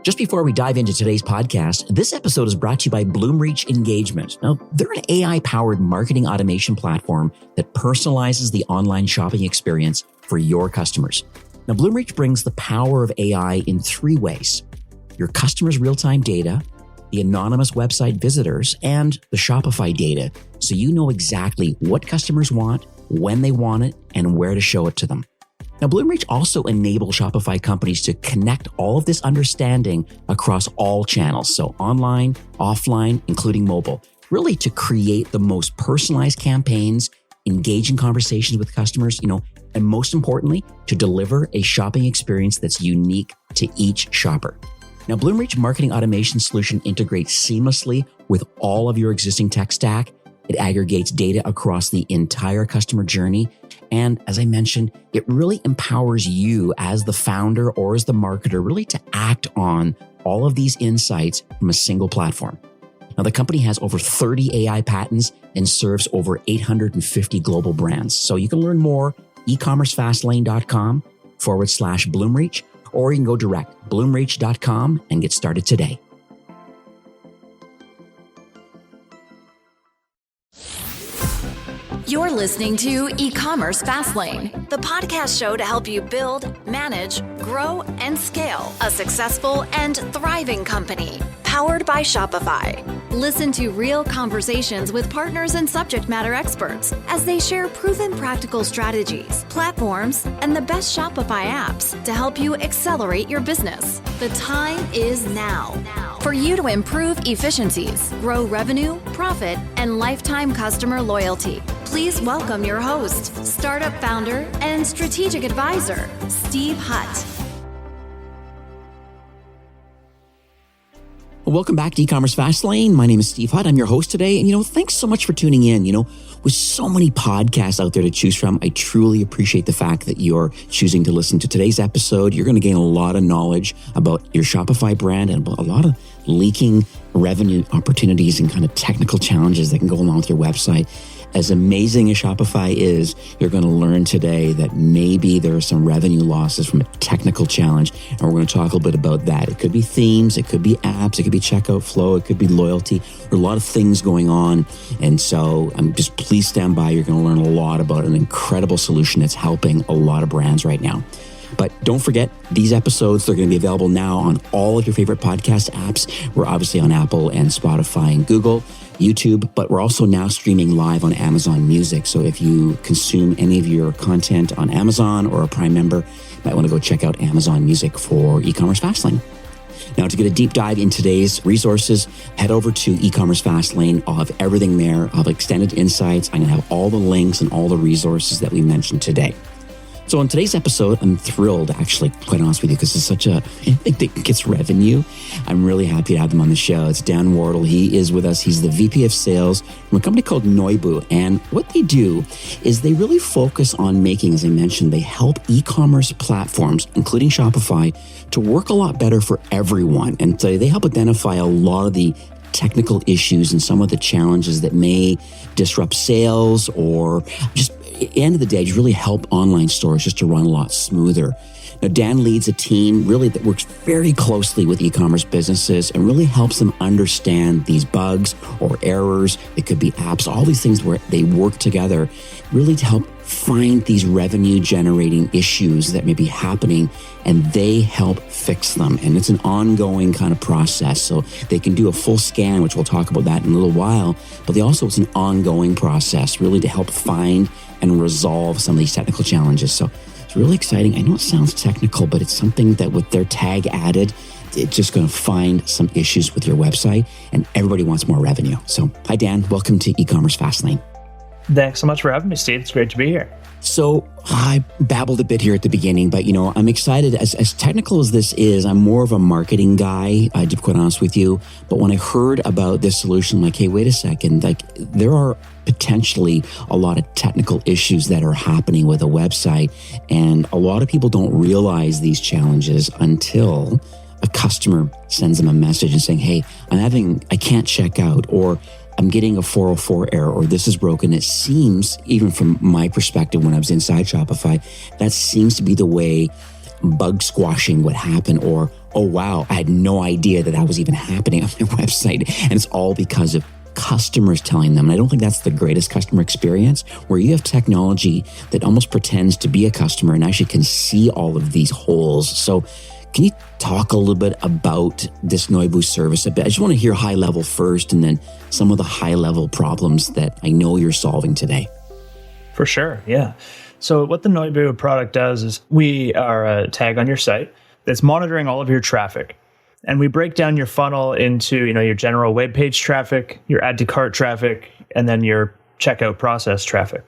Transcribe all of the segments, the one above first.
Just before we dive into today's podcast, this episode is brought to you by Bloomreach Engagement. Now, they're an AI-powered marketing automation platform that personalizes the online shopping experience for your customers. Now, Bloomreach brings the power of AI in three ways: your customers' real-time data, the anonymous website visitors, and the Shopify data, so you know exactly what customers want, when they want it, and where to show it to them. Now, Bloomreach also enables Shopify companies to connect all of this understanding across all channels, so online, offline, including mobile, really to create the most personalized campaigns, engaging conversations with customers, and most importantly, to deliver a shopping experience that's unique to each shopper. Now, Bloomreach Marketing Automation Solution integrates seamlessly with all of your existing tech stack. It aggregates data across the entire customer journey. And as I mentioned, it really empowers you as the founder or as the marketer really to act on all of these insights from a single platform. Now, the company has over 30 AI patents and serves over 850 global brands. So you can learn more, ecommercefastlane.com/Bloomreach, or you can go direct, bloomreach.com, and get started today. You're listening to Ecommerce Fastlane, the podcast show to help you build, manage, grow, and scale a successful and thriving company, powered by Shopify. Listen to real conversations with partners and subject matter experts as they share proven practical strategies, platforms, and the best Shopify apps to help you accelerate your business. The time is now for you to improve efficiencies, grow revenue, profit, and lifetime customer loyalty. Please welcome your host, startup founder, and strategic advisor, Steve Hutt. Welcome back to E-commerce Fastlane. My name is Steve Hutt. I'm your host today. And, thanks so much for tuning in. With so many podcasts out there to choose from, I truly appreciate the fact that you're choosing to listen to today's episode. You're going to gain a lot of knowledge about your Shopify brand and a lot of leaking revenue opportunities and kind of technical challenges that can go along with your website. As amazing as Shopify is, you're going to learn today that maybe there are some revenue losses from a technical challenge, and we're going to talk a little bit about that. It could be themes, it could be apps, it could be checkout flow, it could be loyalty. There are a lot of things going on, and so please stand by. You're going to learn a lot about an incredible solution that's helping a lot of brands right now. But don't forget, these episodes, they're going to be available now on all of your favorite podcast apps. We're obviously on Apple and Spotify and Google, YouTube, but we're also now streaming live on Amazon Music. So if you consume any of your content on Amazon or a Prime member, you might want to go check out Amazon Music for E-commerce Fastlane. Now, to get a deep dive in today's resources, head over to E-commerce Fastlane. I'll have everything there. I'll have extended insights. I'm going to have all the links and all the resources that we mentioned today. So on today's episode, I'm thrilled, actually, quite honest with you, because it's I think that gets revenue. I'm really happy to have him on the show. It's Dan Wardle. He is with us. He's the VP of Sales from a company called Noibu. And what they do is they really focus on making, as I mentioned, they help e-commerce platforms, including Shopify, to work a lot better for everyone. And so they help identify a lot of the technical issues and some of the challenges that may disrupt sales or just at the end of the day, just really help online stores just to run a lot smoother. Now, Dan leads a team really that works very closely with e-commerce businesses and really helps them understand these bugs or errors. It could be apps, all these things where they work together really to help find these revenue generating issues that may be happening, and they help fix them. And it's an ongoing kind of process. So they can do a full scan, which we'll talk about that in a little while, but it's an ongoing process really to help find and resolve some of these technical challenges. So it's really exciting. I know it sounds technical, but it's something that with their tag added, it's just going to find some issues with your website, and everybody wants more revenue. So hi, Dan. Welcome to E-commerce Fastlane. Thanks so much for having me, Steve. It's great to be here. So I babbled a bit here at the beginning, but I'm excited. As technical as this is, I'm more of a marketing guy, to be quite honest with you. But when I heard about this solution, I'm like, hey, wait a second, there are potentially a lot of technical issues that are happening with a website. And a lot of people don't realize these challenges until a customer sends them a message and saying, hey, I can't check out, or I'm getting a 404 error, or this is broken. It seems, even from my perspective when I was inside Shopify, that seems to be the way bug squashing would happen, or, oh wow, I had no idea that was even happening on my website. And it's all because of customers telling them. And I don't think that's the greatest customer experience, where you have technology that almost pretends to be a customer and actually can see all of these holes. So can you talk a little bit about this Noibu service a bit? I just want to hear high level first, and then some of the high level problems that I know you're solving today. For sure, yeah. So what the Noibu product does is we are a tag on your site that's monitoring all of your traffic. And we break down your funnel into, your general web page traffic, your add to cart traffic, and then your checkout process traffic.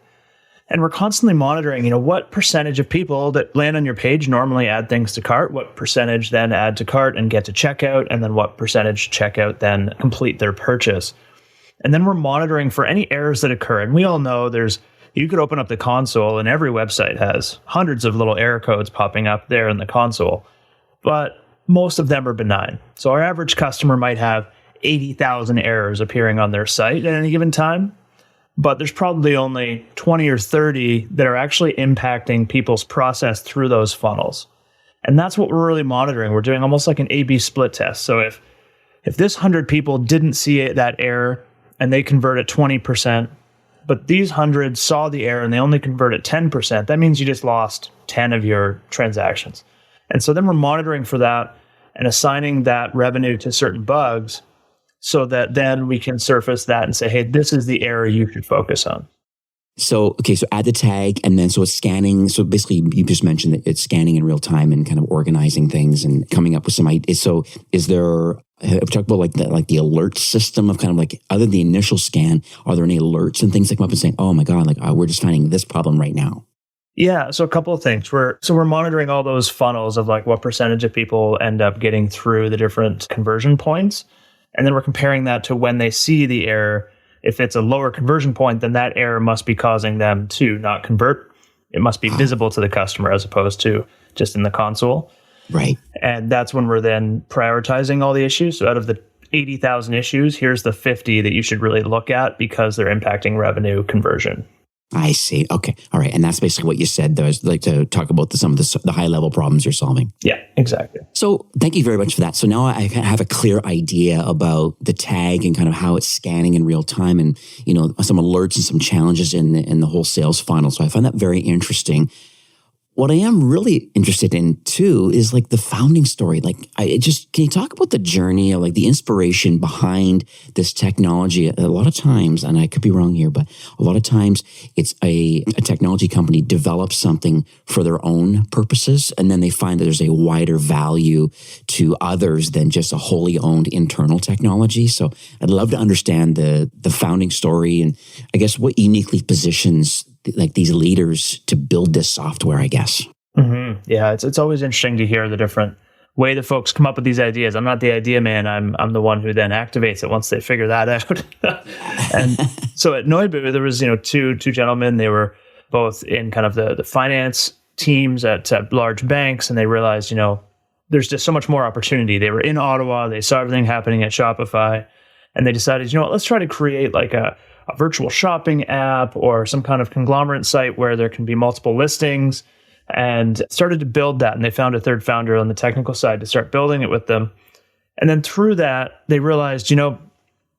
And we're constantly monitoring, what percentage of people that land on your page normally add things to cart, what percentage then add to cart and get to checkout, and then what percentage checkout then complete their purchase. And then we're monitoring for any errors that occur. And we all know you could open up the console and every website has hundreds of little error codes popping up there in the console, but most of them are benign. So our average customer might have 80,000 errors appearing on their site at any given time, but there's probably only 20 or 30 that are actually impacting people's process through those funnels. And that's what we're really monitoring. We're doing almost like an A/B split test. So if this 100 people didn't see that error and they convert at 20%, but these 100 saw the error and they only convert at 10%, that means you just lost 10 of your transactions. And so then we're monitoring for that and assigning that revenue to certain bugs, so that then we can surface that and say, hey, this is the error you should focus on. So add the tag, and then so it's scanning. So basically, you just mentioned that it's scanning in real time and kind of organizing things and coming up with some ideas. So is there, have we talked about like the alert system of kind of like, other than the initial scan, are there any alerts and things that come up and saying, oh my God, we're just finding this problem right now? Yeah, so a couple of things. We're monitoring all those funnels of like what percentage of people end up getting through the different conversion points. And then we're comparing that to when they see the error. If it's a lower conversion point, then that error must be causing them to not convert. It must be visible to the customer as opposed to just in the console. Right. And that's when we're then prioritizing all the issues. So out of the 80,000 issues, here's the 50 that you should really look at because they're impacting revenue conversion. I see. Okay. All right. And that's basically what you said. I'd like to talk about some of the high level problems you're solving. Yeah, exactly. So thank you very much for that. So now I have a clear idea about the tag and kind of how it's scanning in real time, and, some alerts and some challenges in the whole sales funnel. So I find that very interesting. What I am really interested in too is like the founding story. Can you talk about the journey of like the inspiration behind this technology? A lot of times, and I could be wrong here, but a lot of times it's a technology company develops something for their own purposes, and then they find that there's a wider value to others than just a wholly owned internal technology. So I'd love to understand the founding story, and I guess what uniquely positions like these leaders to build this software, I guess. Mm-hmm. Yeah, it's always interesting to hear the different way that folks come up with these ideas. I'm not the idea man. I'm the one who then activates it once they figure that out. And so at Noibu, there was two gentlemen. They were both in kind of the finance teams at large banks, and they realized there's just so much more opportunity. They were in Ottawa. They saw everything happening at Shopify, and they decided, let's try to create like a virtual shopping app or some kind of conglomerate site where there can be multiple listings, and started to build that. And they found a third founder on the technical side to start building it with them. And then through that, they realized,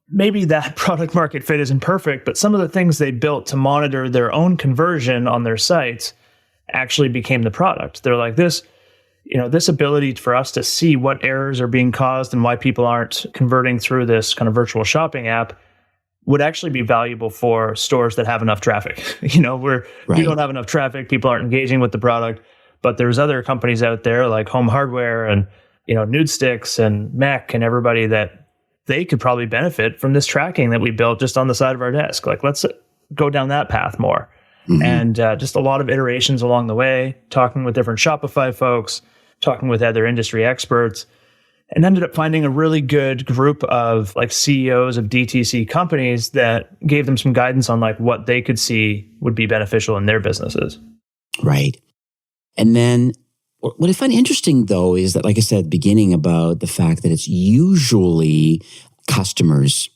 maybe that product market fit isn't perfect, but some of the things they built to monitor their own conversion on their sites actually became the product. They're like, this ability for us to see what errors are being caused and why people aren't converting through this kind of virtual shopping app would actually be valuable for stores that have enough traffic. We don't have enough traffic, people aren't engaging with the product, but there's other companies out there like Home Hardware and, Nude Sticks and Mech and everybody that they could probably benefit from this tracking that we built just on the side of our desk. Like, let's go down that path more. Mm-hmm. And just a lot of iterations along the way, talking with different Shopify folks, talking with other industry experts, and ended up finding a really good group of like CEOs of DTC companies that gave them some guidance on like what they could see would be beneficial in their businesses. Right. And then what I find interesting though is that, like I said at the beginning, about the fact that it's usually customers,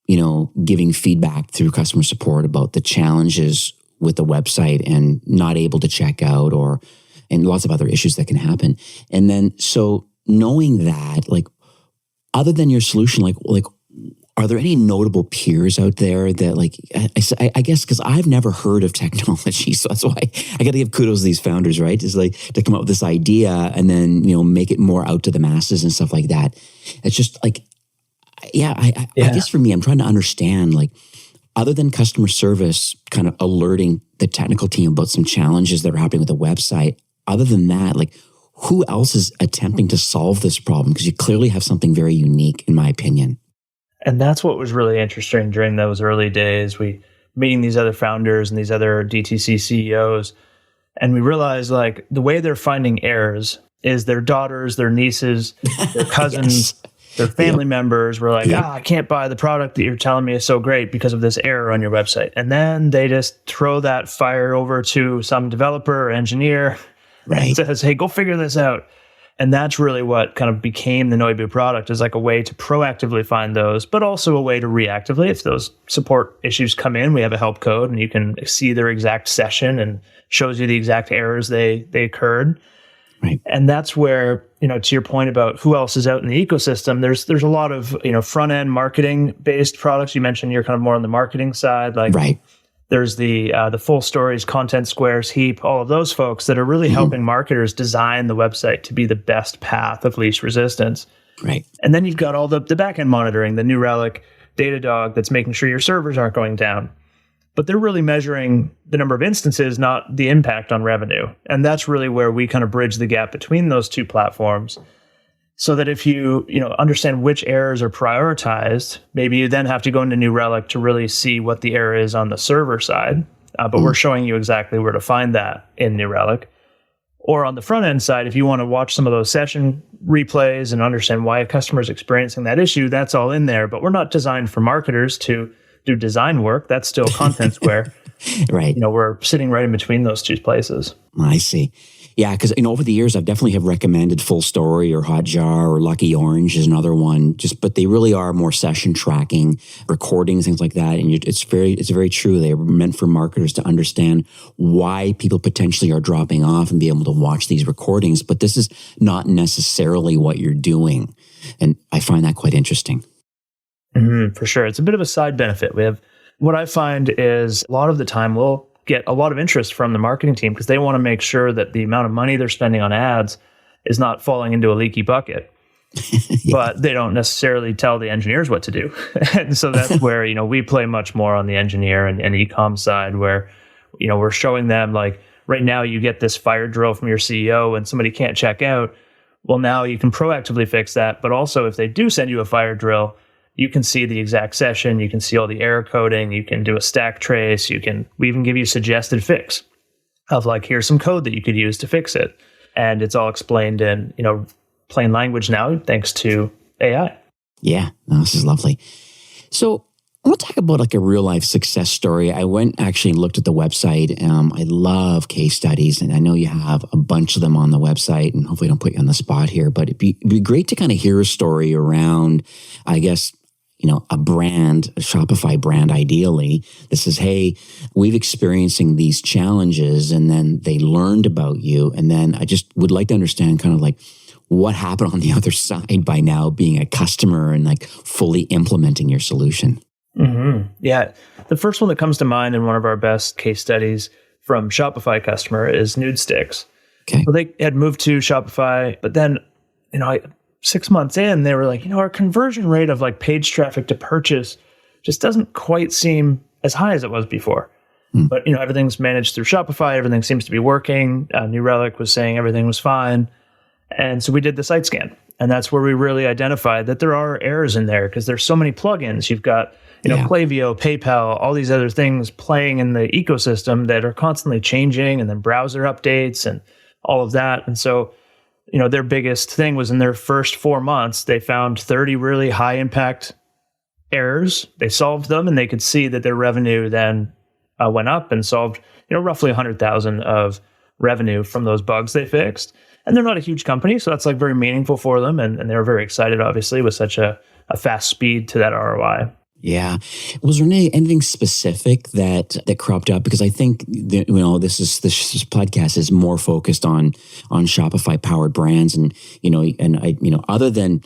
giving feedback through customer support about the challenges with the website and not able to check out, or and lots of other issues that can happen. And then, so knowing that, like, other than your solution, like, are there any notable peers out there that, like, I guess, because I've never heard of technology, so that's why I got to give kudos to these founders, right? Is like to come up with this idea and then, make it more out to the masses and stuff like that. It's just like, I guess for me, I'm trying to understand, like, other than customer service kind of alerting the technical team about some challenges that are happening with the website, other than that, like, who else is attempting to solve this problem? Because you clearly have something very unique, in my opinion. And that's what was really interesting during those early days. We meeting these other founders and these other DTC CEOs, and we realized, like, the way they're finding errors is their daughters, their nieces, their cousins, their family members were like, I can't buy the product that you're telling me is so great because of this error on your website. And then they just throw that fire over to some developer or engineer and says, hey, go figure this out. And that's really what kind of became the Noibu product, is like a way to proactively find those, but also a way to reactively. If those support issues come in, we have a help code and you can see their exact session and shows you the exact errors they occurred. Right. And that's where, to your point about who else is out in the ecosystem, there's a lot of, front end marketing based products. You mentioned you're kind of more on the marketing side, like there's the Full Stories, Content Squares, Heap, all of those folks that are really helping marketers design the website to be the best path of least resistance. Right. And then you've got all the backend monitoring, the New Relic, Datadog that's making sure your servers aren't going down. But they're really measuring the number of instances, not the impact on revenue. And that's really where we kind of bridge the gap between those two platforms, so that if you understand which errors are prioritized, maybe you then have to go into New Relic to really see what the error is on the server side. But we're showing you exactly where to find that in New Relic. Or on the front end side, if you want to watch some of those session replays and understand why a customer is experiencing that issue, that's all in there. But we're not designed for marketers to do design work. That's still Content Square. Right. We're sitting right in between those two places. I see. Yeah, because over the years, I've definitely have recommended Full Story or Hotjar or Lucky Orange is another one. But they really are more session tracking, recordings, things like that. And it's very true. They are meant for marketers to understand why people potentially are dropping off and be able to watch these recordings. But this is not necessarily what you're doing, and I find that quite interesting. For sure, it's a bit of a side benefit. What I find is a lot of the time we'll get a lot of interest from the marketing team because they want to make sure that the amount of money they're spending on ads is not falling into a leaky bucket. But they don't necessarily tell the engineers what to do. And so that's where, we play much more on the engineer and e-com side, where, we're showing them, like, right now you get this fire drill from your CEO and somebody can't check out. Well, now you can proactively fix that. But also, if they do send you a fire drill, you can see the exact session, you can see all the error coding, you can do a stack trace, we even give you suggested fix of, like, here's some code that you could use to fix it. And it's all explained in, plain language now, thanks to AI. Yeah, this is lovely. So I want to talk about, like, a real life success story. I went actually and looked at the website. I love case studies, and I know you have a bunch of them on the website, and hopefully I don't put you on the spot here, but it'd be great to kind of hear a story around, I guess, a brand, a Shopify brand, ideally, that says, hey, we've experiencing these challenges, and then they learned about you. And then I just would like to understand kind of like what happened on the other side by now being a customer and, like, fully implementing your solution. Yeah. The first one that comes to mind in one of our best case studies from Shopify customer is Nude Sticks. Okay. So they had moved to Shopify, but then, 6 months in, they were like, our conversion rate of, like, page traffic to purchase just doesn't quite seem as high as it was before. But, everything's managed through Shopify. Everything seems to be working. New Relic was saying everything was fine. And so we did the site scan. And that's where we really identified that there are errors in there because there's so many plugins. You've got, Klaviyo, PayPal, all these other things playing in the ecosystem that are constantly changing, and then browser updates and all of that. And so, their biggest thing was in their first 4 months, they found 30 really high impact errors. They solved them, and they could see that their revenue then went up and solved, roughly 100,000 of revenue from those bugs they fixed. And they're not a huge company, so that's, like, very meaningful for them. And they were very excited, obviously, with such a fast speed to that ROI. Yeah. Was there anything specific that cropped up? Because I think that, this podcast is more focused on Shopify powered brands, and other than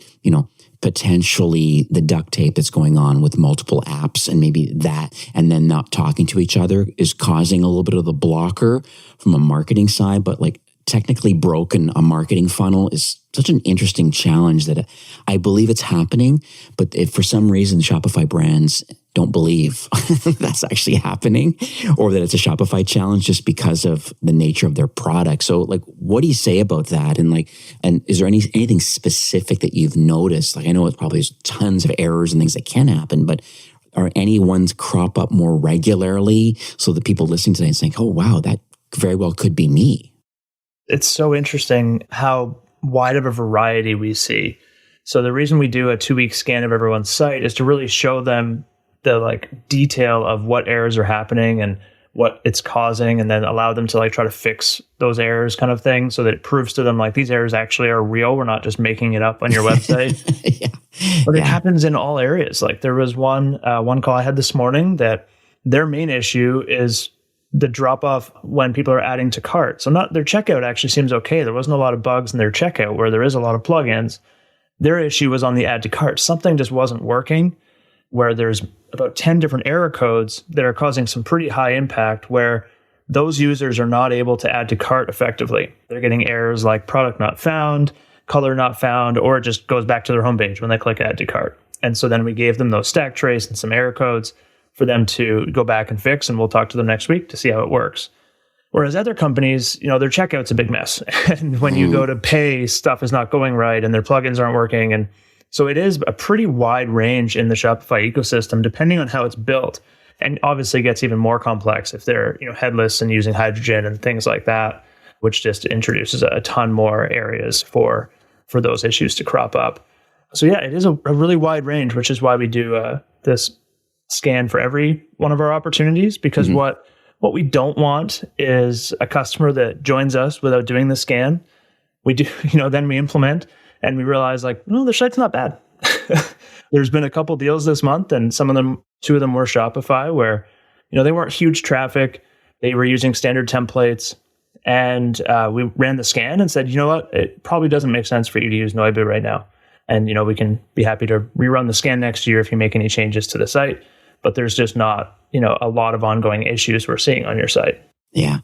potentially the duct tape that's going on with multiple apps, and maybe that, and then not talking to each other is causing a little bit of the blocker from a marketing side. But like, technically broken a marketing funnel is such an interesting challenge that I believe it's happening. But if for some reason Shopify brands don't believe that's actually happening, or that it's a Shopify challenge just because of the nature of their product. So like, what do you say about that? And is there anything specific that you've noticed? Like, I know it's probably tons of errors and things that can happen, but are any ones crop up more regularly so that people listening today and saying, oh, wow, that very well could be me? It's so interesting how wide of a variety we see. So the reason we do a 2-week scan of everyone's site is to really show them the detail of what errors are happening and what it's causing, and then allow them to try to fix those errors kind of thing, so that it proves to them these errors actually are real. We're not just making it up on your website. But it happens in all areas. There was one call I had this morning that their main issue is the drop off when people are adding to cart. So not their checkout actually seems okay. There wasn't a lot of bugs in their checkout where there is a lot of plugins. Their issue was on the add to cart. Something just wasn't working, where there's about 10 different error codes that are causing some pretty high impact, where those users are not able to add to cart effectively. They're getting errors like product not found, color not found, or it just goes back to their homepage when they click add to cart. And so then we gave them those stack trace and some error codes for them to go back and fix, and we'll talk to them next week to see how it works. Whereas other companies, their checkout's a big mess. And when you go to pay, stuff is not going right and their plugins aren't working. And so it is a pretty wide range in the Shopify ecosystem, depending on how it's built. And obviously it gets even more complex if they're headless and using hydrogen and things like that, which just introduces a ton more areas for those issues to crop up. So yeah, it is a really wide range, which is why we do this scan for every one of our opportunities, because what we don't want is a customer that joins us without doing the scan. We do, then we implement and we realize the site's not bad. There's been a couple deals this month, and two of them were Shopify, where, they weren't huge traffic. They were using standard templates, and we ran the scan and said, you know what, it probably doesn't make sense for you to use Noibu right now. And, we can be happy to rerun the scan next year if you make any changes to the site. But there's just not, a lot of ongoing issues we're seeing on your site. Yeah.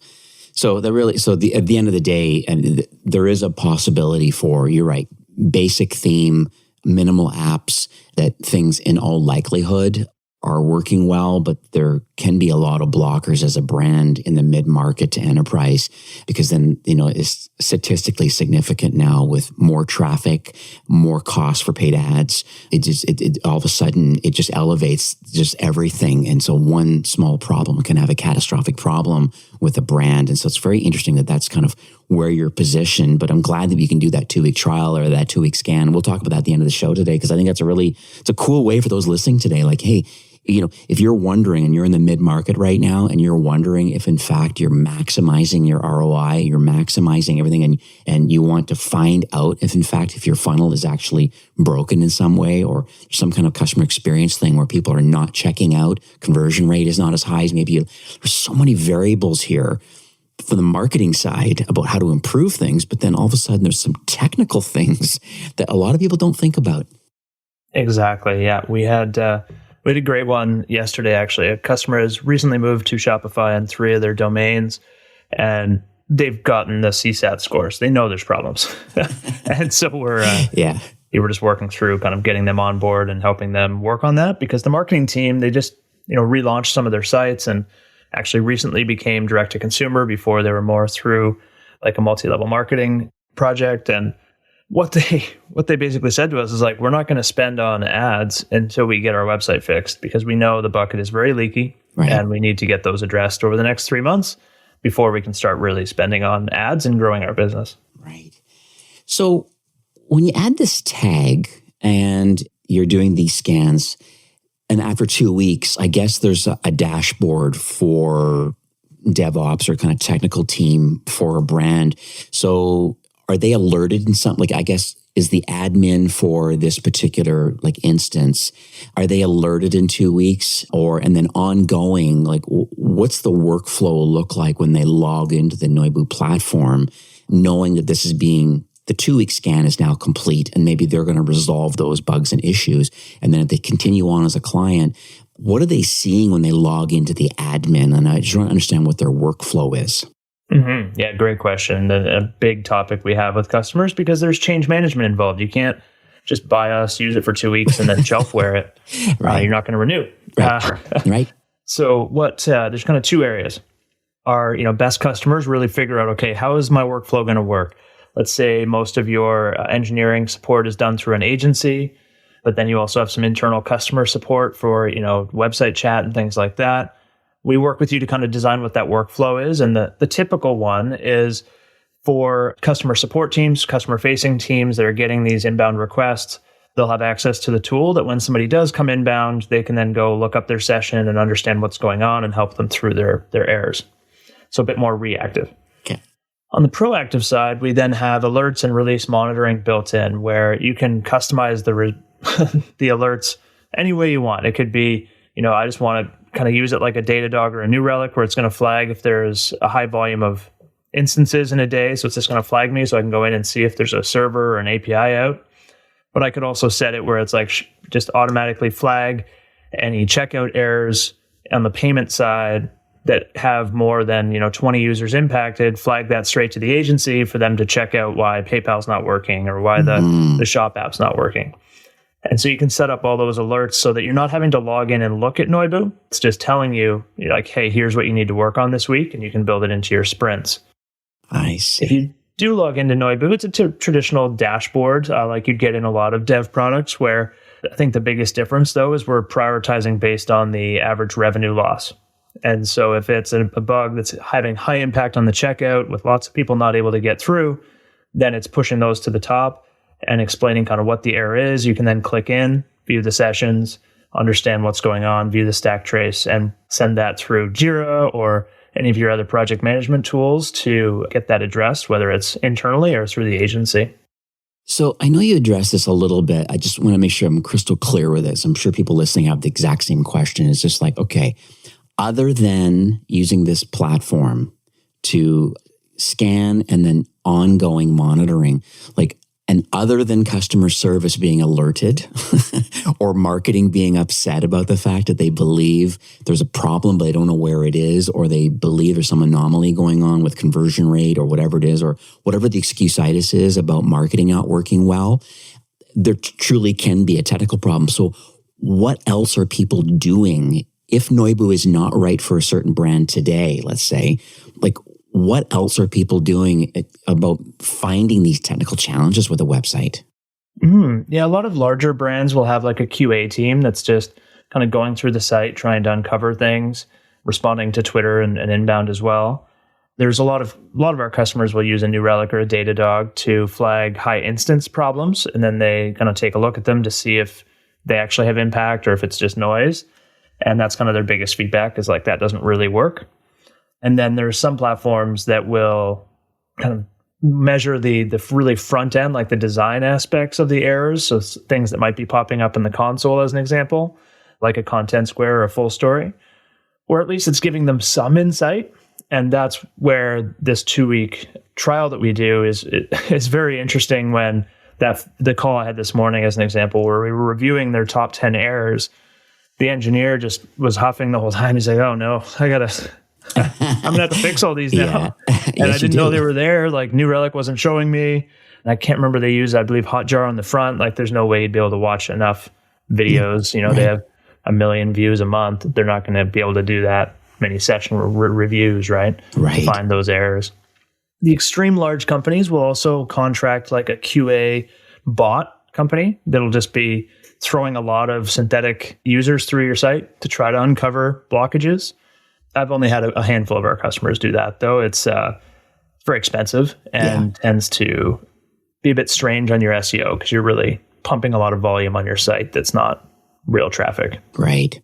So at the end of the day, and there is a possibility for, you're right, basic theme, minimal apps, that things in all likelihood are working well, but there can be a lot of blockers as a brand in the mid-market to enterprise, because then, it's statistically significant now with more traffic, more cost for paid ads. It all of a sudden, it just elevates just everything. And so one small problem can have a catastrophic problem with a brand. And so it's very interesting that that's kind of where you're positioned. But I'm glad that you can do that 2-week trial or that 2-week scan. We'll talk about that at the end of the show today, because I think it's a cool way for those listening today. Hey, if you're wondering, and you're in the mid-market right now, and you're wondering if in fact you're maximizing your ROI, you're maximizing everything, and you want to find out if your funnel is actually broken in some way, or some kind of customer experience thing where people are not checking out, conversion rate is not as high as maybe there's so many variables here for the marketing side about how to improve things, but then all of a sudden there's some technical things that a lot of people don't think about. Exactly. Yeah. We had a great one yesterday, actually. A customer has recently moved to Shopify on 3 of their domains, and they've gotten the CSAT scores. They know there's problems. And so we were just working through kind of getting them on board and helping them work on that, because the marketing team, they just, relaunched some of their sites and actually recently became direct to consumer. Before they were more through a multi-level marketing project. And what they basically said to us is we're not going to spend on ads until we get our website fixed, because we know the bucket is very leaky, right, and we need to get those addressed over the next 3 months before we can start really spending on ads and growing our business. Right. So when you add this tag and you're doing these scans, and after 2 weeks, I guess there's a dashboard for DevOps or kind of technical team for a brand. So are they alerted in something? Like, I guess, is the admin for this particular like instance, are they alerted in 2 weeks and then ongoing, like what's the workflow look like when they log into the Noibu platform, knowing that this is the 2-week scan is now complete and maybe they're going to resolve those bugs and issues. And then if they continue on as a client, what are they seeing when they log into the admin? And I just want to understand what their workflow is. Mm-hmm. Yeah, great question. A big topic we have with customers because there's change management involved. You can't just buy us, use it for 2 weeks, and then shelfware it. Right. You're not going to renew. Right. So there's kind of two areas. Our best customers really figure out, okay, how is my workflow going to work? Let's say most of your engineering support is done through an agency, but then you also have some internal customer support for website chat and things like that. We work with you to kind of design what that workflow is. And the typical one is for customer support teams, customer facing teams that are getting these inbound requests. They'll have access to the tool that when somebody does come inbound, they can then go look up their session and understand what's going on and help them through their errors. So a bit more reactive. Okay. On the proactive side, we then have alerts and release monitoring built in where you can customize the alerts any way you want. It could be, I just want to kind of use it like a Datadog or a New Relic where it's going to flag if there's a high volume of instances in a day. So it's just going to flag me so I can go in and see if there's a server or an API out. But I could also set it where it's like just automatically flag any checkout errors on the payment side that have more than 20 users impacted, flag that straight to the agency for them to check out why PayPal's not working or why the shop app's not working. And so you can set up all those alerts so that you're not having to log in and look at Noibu. It's just telling you, like, hey, here's what you need to work on this week, and you can build it into your sprints. I see. If you do log into Noibu, it's a traditional dashboard like you'd get in a lot of dev products, where I think the biggest difference, though, is we're prioritizing based on the average revenue loss. And so if it's a bug that's having high impact on the checkout with lots of people not able to get through, then it's pushing those to the top and explaining kind of what the error is. You can then click in, view the sessions, understand what's going on, view the stack trace, and send that through Jira or any of your other project management tools to get that addressed, whether it's internally or through the agency. So I know you addressed this a little bit. I just want to make sure I'm crystal clear with this. I'm sure people listening have the exact same question. It's just like, okay, other than using this platform to scan and then ongoing monitoring, like, and other than customer service being alerted or marketing being upset about the fact that they believe there's a problem, but they don't know where it is, or they believe there's some anomaly going on with conversion rate or whatever it is, or whatever the excusitis is about marketing not working well, there truly can be a technical problem. So what else are people doing if Noibu is not right for a certain brand today, let's say? Like, what else are people doing about finding these technical challenges with a website? Yeah, a lot of larger brands will have like a QA team that's just kind of going through the site, trying to uncover things, responding to Twitter and inbound as well. There's a lot of our customers will use a New Relic or a Datadog to flag high instance problems, and then they kind of take a look at them to see if they actually have impact or if it's just noise. And that's kind of their biggest feedback, is like, that doesn't really work. And then there's some platforms that will kind of measure the really front end, like the design aspects of the errors. So things that might be popping up in the console, as an example, like a content square or a full story, or at least it's giving them some insight. And that's where this 2-week trial that we do is very interesting. When the call I had this morning, as an example, where we were reviewing their top 10 errors, the engineer just was huffing the whole time. He's like, oh no, I'm going to have to fix all these now. And I didn't know they were there. Like, New Relic wasn't showing me. And I can't remember, they use, I believe, Hotjar on the front. Like, there's no way you'd be able to watch enough videos. They have 1 million views a month. They're not going to be able to do that many session reviews, right? To find those errors. The extreme large companies will also contract like a QA bot company that'll just be throwing a lot of synthetic users through your site to try to uncover blockages. I've only had a handful of our customers do that, though. It's very expensive and tends to be a bit strange on your SEO, because you're really pumping a lot of volume on your site that's not real traffic. Right.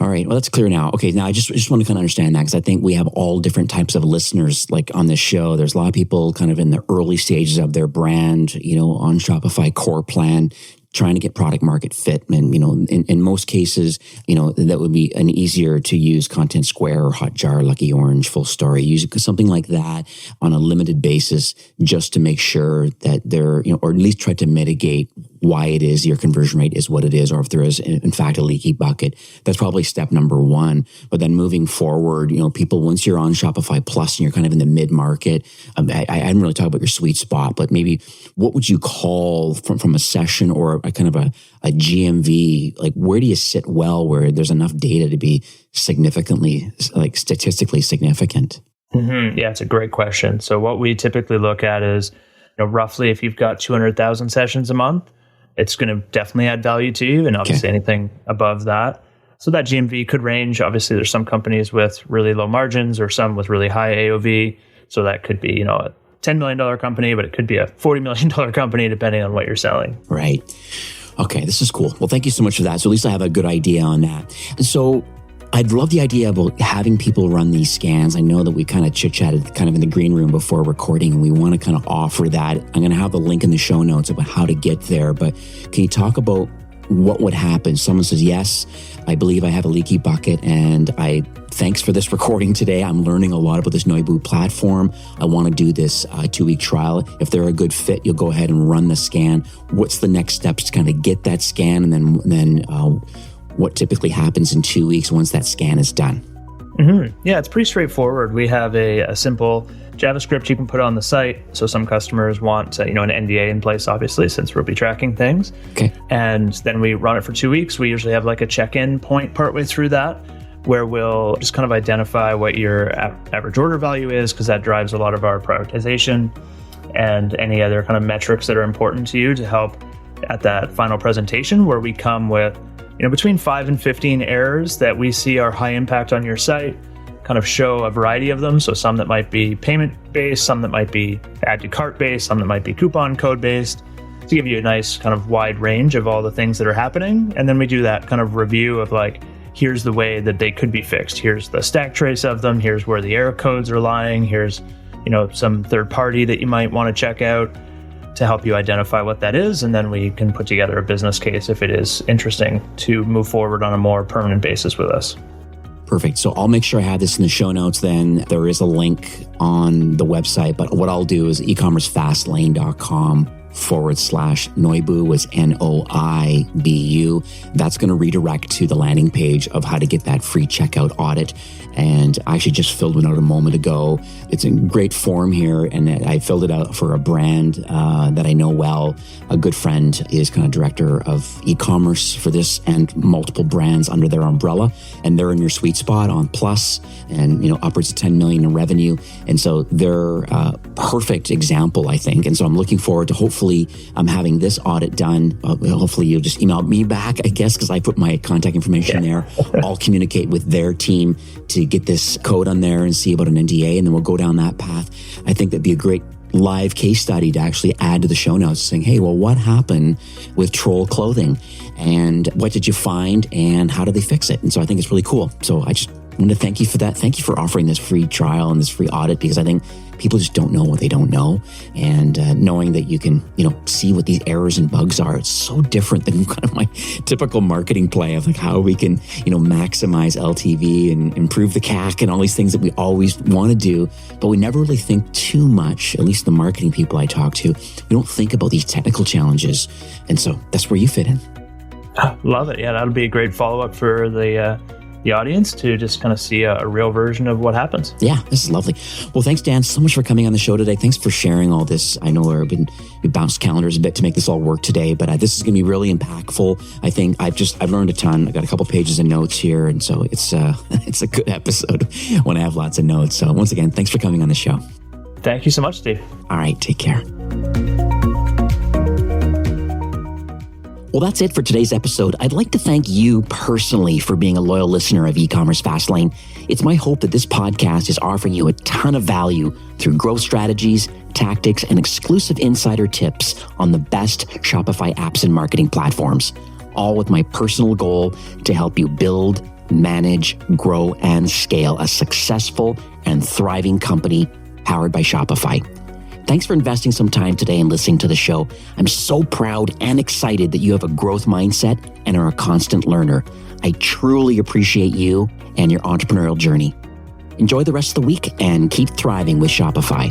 All right. Well, that's clear now. Okay. Now I just want to kind of understand that, because I think we have all different types of listeners like on this show. There's a lot of people kind of in the early stages of their brand, on Shopify core plan, trying to get product market fit. And, in most cases, that would be an easier to use Content Square or Hotjar, Lucky Orange, Full Story, use something like that on a limited basis, just to make sure that they're, or at least try to mitigate why it is your conversion rate is what it is, or if there is in fact a leaky bucket. That's probably step number one. But then moving forward, people, once you're on Shopify Plus and you're kind of in the mid-market, I hadn't really talked about your sweet spot, but maybe what would you call from a session or a kind of a GMV, like where do you sit well where there's enough data to be significantly, like statistically significant? Mm-hmm. Yeah, it's a great question. So what we typically look at is, roughly if you've got 200,000 sessions a month, it's going to definitely add value to you, and obviously anything above that. So that GMV could range. Obviously, there's some companies with really low margins or some with really high AOV. So that could be, a $10 million company, but it could be a $40 million company, depending on what you're selling. Right. Okay, this is cool. Well, thank you so much for that. So at least I have a good idea on that. And so I'd love the idea about having people run these scans. I know that we kind of chit-chatted kind of in the green room before recording, and we want to kind of offer that. I'm going to have the link in the show notes about how to get there, but can you talk about what would happen? Someone says, yes, I believe I have a leaky bucket, and thanks for this recording today. I'm learning a lot about this Noibu platform. I want to do this 2-week trial. If they're a good fit, you'll go ahead and run the scan. What's the next steps to kind of get that scan, and then what typically happens in 2 weeks once that scan is done? Mm-hmm. Yeah, it's pretty straightforward. We have a simple JavaScript you can put on the site. So some customers want an NDA in place, obviously, since we'll be tracking things. Okay. And then we run it for 2 weeks. We usually have like a check-in point partway through that, where we'll just kind of identify what your average order value is, because that drives a lot of our prioritization and any other kind of metrics that are important to you to help at that final presentation, where we come with between 5 and 15 errors that we see are high impact on your site, kind of show a variety of them. So some that might be payment-based, some that might be add to cart-based, some that might be coupon code-based, to give you a nice kind of wide range of all the things that are happening. And then we do that kind of review of like, here's the way that they could be fixed. Here's the stack trace of them. Here's where the error codes are lying. Here's, some third party that you might want to check out to help you identify what that is. And then we can put together a business case if it is interesting to move forward on a more permanent basis with us. Perfect. So I'll make sure I have this in the show notes. Then there is a link on the website, but what I'll do is ecommercefastlane.com/Noibu was Noibu. That's going to redirect to the landing page of how to get that free checkout audit. And I actually just filled one out a moment ago. It's in great form here, and I filled it out for a brand that I know well. A good friend is kind of director of e-commerce for this and multiple brands under their umbrella, and they're in your sweet spot on Plus and upwards of 10 million in revenue. And so they're a perfect example, I think. And so I'm looking forward to hopefully having this audit done. Hopefully you'll just email me back, I guess, because I put my contact information there. I'll communicate with their team to get this code on there and see about an NDA, and then we'll go down that path. I think that'd be a great live case study to actually add to the show notes, saying, hey, well, what happened with Troll Clothing, and what did you find, and how did they fix it? And so I think it's really cool. So I just want to thank you for that. Thank you for offering this free trial and this free audit, because I think people just don't know what they don't know. And knowing that you can, see what these errors and bugs are, it's so different than kind of my typical marketing play of like how we can, maximize LTV and improve the CAC and all these things that we always want to do, but we never really think too much, at least the marketing people I talk to, we don't think about these technical challenges. And so that's where you fit in. Love it. Yeah, that'll be a great follow-up for the audience to just kind of see a real version of what happens. Yeah, this is lovely. Well, thanks, Dan, so much for coming on the show today. Thanks for sharing all this. I know we bounced calendars a bit to make this all work today, but this is going to be really impactful. I think I've learned a ton. I got a couple pages of notes here, and so it's a good episode when I have lots of notes. So once again, thanks for coming on the show. Thank you so much, Steve. All right, take care. Well, that's it for today's episode. I'd like to thank you personally for being a loyal listener of E-commerce Fastlane. It's my hope that this podcast is offering you a ton of value through growth strategies, tactics, and exclusive insider tips on the best Shopify apps and marketing platforms, all with my personal goal to help you build, manage, grow, and scale a successful and thriving company powered by Shopify. Thanks for investing some time today and listening to the show. I'm so proud and excited that you have a growth mindset and are a constant learner. I truly appreciate you and your entrepreneurial journey. Enjoy the rest of the week and keep thriving with Shopify.